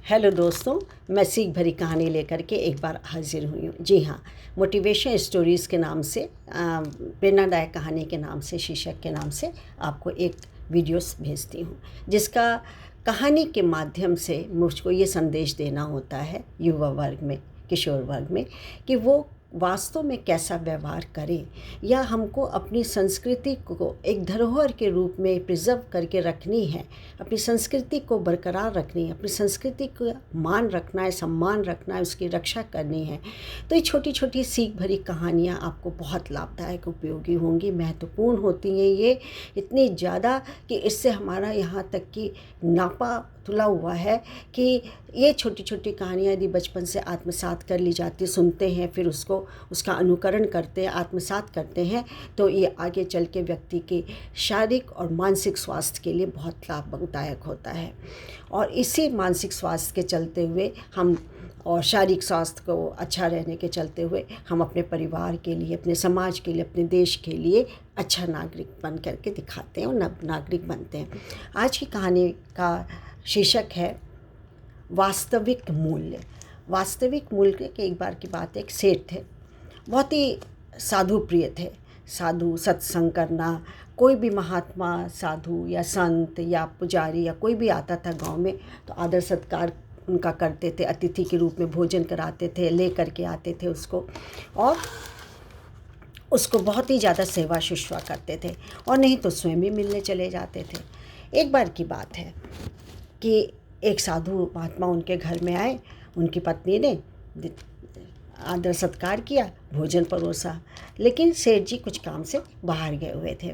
Hello दोस्तों, मैं सीख भरी कहानी लेकर के एक बार हाजिर हुई हूँ। जी हाँ, मोटिवेशन स्टोरीज़ के नाम से प्रेरणादायक कहानी के नाम से, शीर्षक के नाम से आपको एक वीडियोस भेजती हूँ, जिसका कहानी के माध्यम से मुझको ये संदेश देना होता है युवा वर्ग में, किशोर वर्ग में, कि वो वास्तव में कैसा व्यवहार करें, या हमको अपनी संस्कृति को एक धरोहर के रूप में प्रिजर्व करके रखनी है, अपनी संस्कृति को बरकरार रखनी है, अपनी संस्कृति का मान रखना है, सम्मान रखना है, उसकी रक्षा करनी है। तो ये छोटी छोटी सीख भरी कहानियाँ आपको बहुत लाभदायक उपयोगी होंगी, महत्वपूर्ण होती हैं ये इतनी ज़्यादा कि इससे हमारा यहाँ तक कि नापा तुला हुआ है कि ये छोटी छोटी कहानियाँ यदि बचपन से आत्मसात कर ली जाती, सुनते हैं, फिर उसका अनुकरण करते हैं, आत्मसात करते हैं, तो ये आगे चल के व्यक्ति के शारीरिक और मानसिक स्वास्थ्य के लिए बहुत लाभदायक होता है। और इसी मानसिक स्वास्थ्य के चलते हुए हम, और शारीरिक स्वास्थ्य को अच्छा रहने के चलते हुए हम अपने परिवार के लिए, अपने समाज के लिए, अपने देश के लिए अच्छा नागरिक बन करके दिखाते हैं और नव नागरिक बनते हैं। आज की कहानी का शीर्षक है वास्तविक मूल्य। वास्तविक मूल्य के एक बार की बात है, एक सेठ थे, बहुत ही साधु प्रिय थे। साधु, सत्संग करना, कोई भी महात्मा, साधु या संत या पुजारी या कोई भी आता था गांव में तो आदर सत्कार उनका करते थे, अतिथि के रूप में भोजन कराते थे, ले करके आते थे उसको, और उसको बहुत ही ज़्यादा सेवा शुश्रूषा करते थे, और नहीं तो स्वयं भी मिलने चले जाते थे। एक बार की बात है कि एक साधु महात्मा उनके घर में आए, उनकी पत्नी ने आदर सत्कार किया, भोजन परोसा, लेकिन सेठ जी कुछ काम से बाहर गए हुए थे।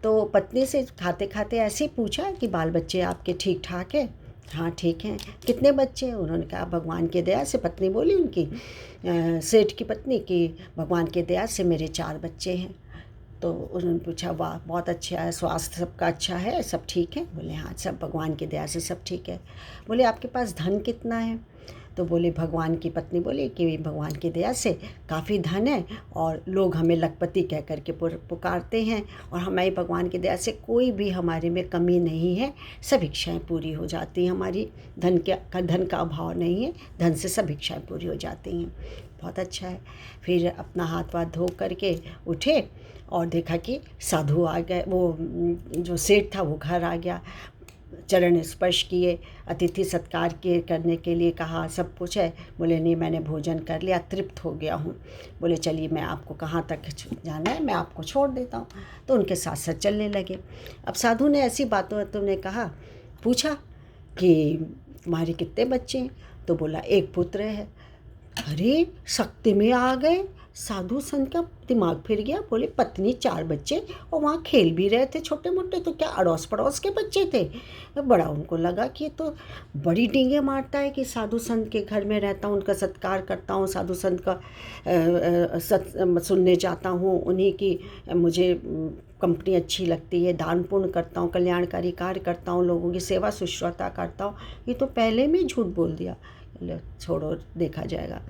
तो पत्नी से खाते खाते ऐसे ही पूछा कि बाल बच्चे आपके ठीक ठाक हैं? हाँ ठीक हैं। कितने बच्चे हैं? उन्होंने कहा भगवान की दया से। पत्नी बोली उनकी, सेठ की पत्नी, कि भगवान की दया से मेरे 4 बच्चे हैं। तो उन्होंने पूछा वाह बहुत अच्छा है, स्वास्थ्य सबका अच्छा है, सब ठीक है? बोले हाँ सब भगवान की दया से सब ठीक है। बोले आपके पास धन कितना है? तो बोले, भगवान की पत्नी बोली कि भगवान की दया से काफ़ी धन है, और लोग हमें लखपति कह कर के पुकारते हैं, और हमारी भगवान की दया से कोई भी हमारे में कमी नहीं है, सब इच्छाएँ पूरी हो जाती हैं हमारी। धन का अभाव नहीं है, धन से सब इच्छाएँ पूरी हो जाती हैं। बहुत अच्छा है। फिर अपना हाथ वाथ धो करके उठे और देखा कि साधु आ गए, वो जो सेठ था वो घर आ गया। चरण स्पर्श किए, अतिथि सत्कार के करने के लिए कहा, सब कुछ है। बोले नहीं मैंने भोजन कर लिया, तृप्त हो गया हूँ। बोले चलिए मैं आपको कहाँ तक जाना है, मैं आपको छोड़ देता हूँ। तो उनके साथ साथ चलने लगे। अब साधु ने ऐसी बातों ने कहा, पूछा कि तुम्हारे कितने बच्चे हैं? तो बोला एक पुत्र है। अरे शक्ति में आ गए, साधु संत का दिमाग फिर गया। बोले पत्नी 4 बच्चे, और वहाँ खेल भी रहे थे छोटे मोटे, तो क्या अड़ोस पड़ोस के बच्चे थे? बड़ा उनको लगा कि ये तो बड़ी डींगे मारता है कि साधु संत के घर में रहता हूँ, उनका सत्कार करता हूँ, साधु संत का सुनने जाता हूँ, उन्हीं की मुझे कंपनी अच्छी लगती है, दान पुण्य करता हूँ, कल्याणकारी कार्य करता हूँ, लोगों की सेवा शुश्रूषा करता हूँ। ये तो पहले में झूठ बोल दिया। छोड़ो देखा जाएगा।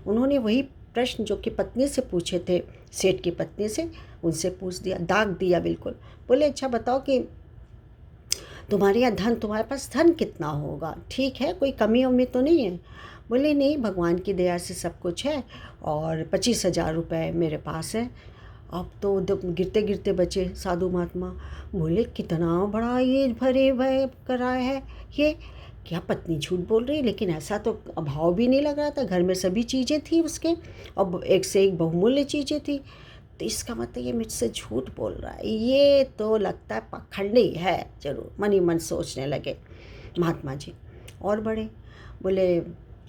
उन्होंने वही प्रश्न जो कि पत्नी से पूछे थे, सेठ की पत्नी से, उनसे पूछ दिया, दाग दिया बिल्कुल। बोले अच्छा बताओ कि तुम्हारे यहाँ धन, तुम्हारे पास धन कितना होगा? ठीक है, कोई कमी उम्मी तो नहीं है? बोले नहीं भगवान की दया से सब कुछ है, और 25,000 रुपये मेरे पास है। अब तो गिरते गिरते बचे साधु महात्मा। बोले कितना बड़ा ये भरे भय करा है ये, क्या पत्नी झूठ बोल रही? लेकिन ऐसा तो अभाव भी नहीं लग रहा था, घर में सभी चीज़ें थी उसके, और एक से एक बहुमूल्य चीज़ें थी। तो इसका मतलब ये मुझसे झूठ बोल रहा है, ये तो लगता है पाखंडी है जरूर, मन ही मन सोचने लगे महात्मा जी। और बड़े बोले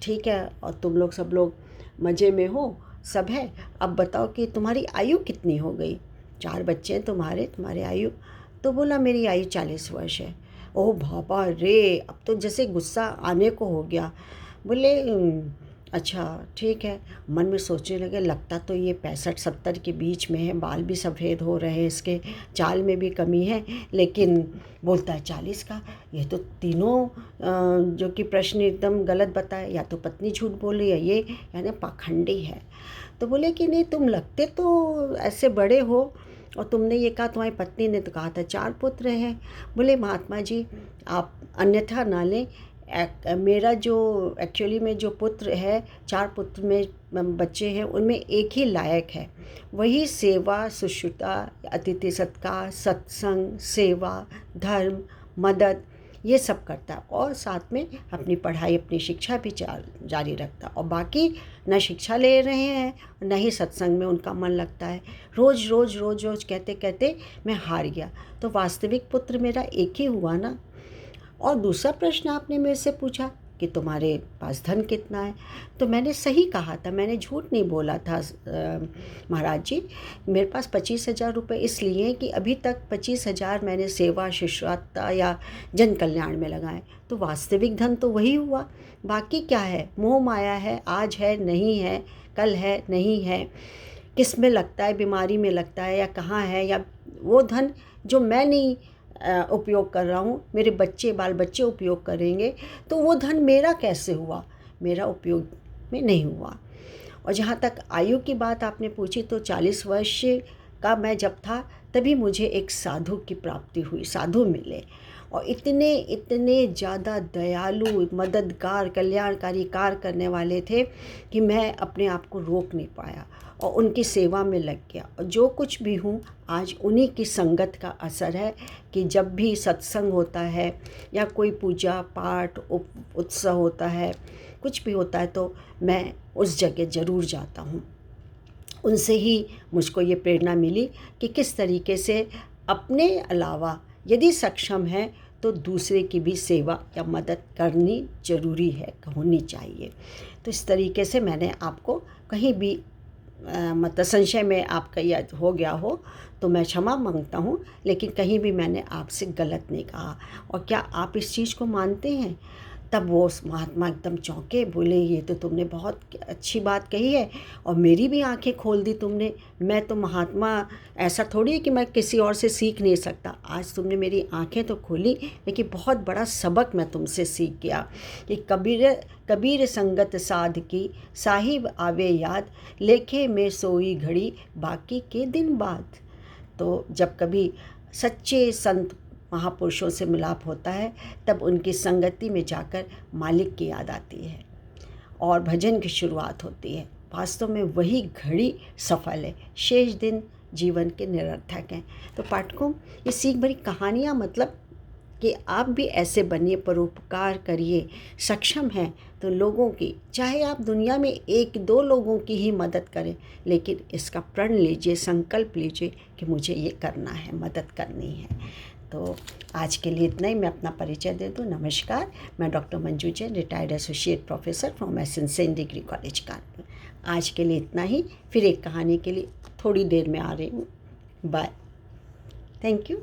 ठीक है, और तुम लोग सब लोग मज़े में हो, सब है। अब बताओ कि तुम्हारी आयु कितनी हो गई? 4 बच्चे हैं तुम्हारे आयु? तो बोला मेरी आयु 40 वर्ष है। ओह बाबा रे, अब तो जैसे गुस्सा आने को हो गया। बोले अच्छा ठीक है। मन में सोचने लगे लगता तो ये 65-70 के बीच में है, बाल भी सफ़ेद हो रहे हैं इसके, चाल में भी कमी है, लेकिन बोलता है 40 का। ये तो तीनों जो कि प्रश्न एकदम गलत बताए, या तो पत्नी झूठ बोल रही है, ये यानी पाखंडी है। तो बोले कि नहीं तुम लगते तो ऐसे बड़े हो, और तुमने ये कहा, तुम्हारी पत्नी ने तो कहा था 4 पुत्र हैं। बोले महात्मा जी आप अन्यथा ना लें, मेरा जो एक्चुअली में जो पुत्र है, 4 पुत्र में बच्चे हैं, उनमें एक ही लायक है, वही सेवा, शुश्रूषा, अतिथि सत्कार, सत्संग, सेवा, धर्म, मदद ये सब करता है और साथ में अपनी पढ़ाई, अपनी शिक्षा भी जारी रखता है। और बाकी न शिक्षा ले रहे हैं, न ही सत्संग में उनका मन लगता है। रोज़ रोज़ कहते कहते मैं हार गया। तो वास्तविक पुत्र मेरा एक ही हुआ ना। और दूसरा प्रश्न आपने मेरे से पूछा कि तुम्हारे पास धन कितना है, तो मैंने सही कहा था, मैंने झूठ नहीं बोला था महाराज जी। मेरे पास 25,000 रुपये इसलिए हैं कि अभी तक 25,000 मैंने सेवा, शुश्रूषा या जन कल्याण में लगाए। तो वास्तविक धन तो वही हुआ। बाकी क्या है, मोह माया है, आज है नहीं है, कल है नहीं है, किस में लगता है, बीमारी में लगता है या कहाँ है, या वो धन जो मैं नहीं उपयोग कर रहा हूँ, मेरे बच्चे बाल बच्चे उपयोग करेंगे, तो वो धन मेरा कैसे हुआ, मेरा उपयोग में नहीं हुआ। और जहाँ तक आयु की बात आपने पूछी, तो 40 वर्ष का मैं जब था तभी मुझे एक साधु की प्राप्ति हुई, साधु मिले और इतने ज़्यादा दयालु, मददगार, कल्याणकारी कार्य करने वाले थे कि मैं अपने आप को रोक नहीं पाया और उनकी सेवा में लग गया। और जो कुछ भी हूँ आज उन्हीं की संगत का असर है कि जब भी सत्संग होता है या कोई पूजा पाठ उत्सव होता है, कुछ भी होता है, तो मैं उस जगह ज़रूर जाता हूँ। उनसे ही मुझको ये प्रेरणा मिली कि किस तरीके से अपने अलावा यदि सक्षम है तो दूसरे की भी सेवा या मदद करनी ज़रूरी है, होनी चाहिए। तो इस तरीके से मैंने आपको कहीं भी मतलब संशय में आपका यह हो गया हो तो मैं क्षमा मांगता हूँ, लेकिन कहीं भी मैंने आपसे गलत नहीं कहा। और क्या आप इस चीज़ को मानते हैं? तब वो महात्मा एकदम चौंके, बोले ये तो तुमने बहुत अच्छी बात कही है और मेरी भी आंखें खोल दी तुमने। मैं तो महात्मा ऐसा थोड़ी है कि मैं किसी और से सीख नहीं सकता। आज तुमने मेरी आंखें तो खोली, लेकिन बहुत बड़ा सबक मैं तुमसे सीख गया कि कबीर संगत साध की, साहिब आवे याद, लेखे में सोई घड़ी, बाकी के दिन बाद। तो जब कभी सच्चे संत महापुरुषों से मिलाप होता है तब उनकी संगति में जाकर मालिक की याद आती है और भजन की शुरुआत होती है। वास्तव में वही घड़ी सफल है, शेष दिन जीवन के निरर्थक हैं। तो पाठकों, ये सीख भरी कहानियाँ मतलब कि आप भी ऐसे बनिए, परोपकार करिए। सक्षम हैं तो लोगों की, चाहे आप दुनिया में 1-2 लोगों की ही मदद करें, लेकिन इसका प्रण लीजिए, संकल्प लीजिए कि मुझे ये करना है, मदद करनी है। तो आज के लिए इतना ही। मैं अपना परिचय दे दूँ। नमस्कार, मैं doctor Manju Jain, retired associate professor from saint degree college Kanpur. आज के लिए इतना ही। फिर एक कहानी के लिए थोड़ी देर में आ रही हूँ। बाय। Thank you.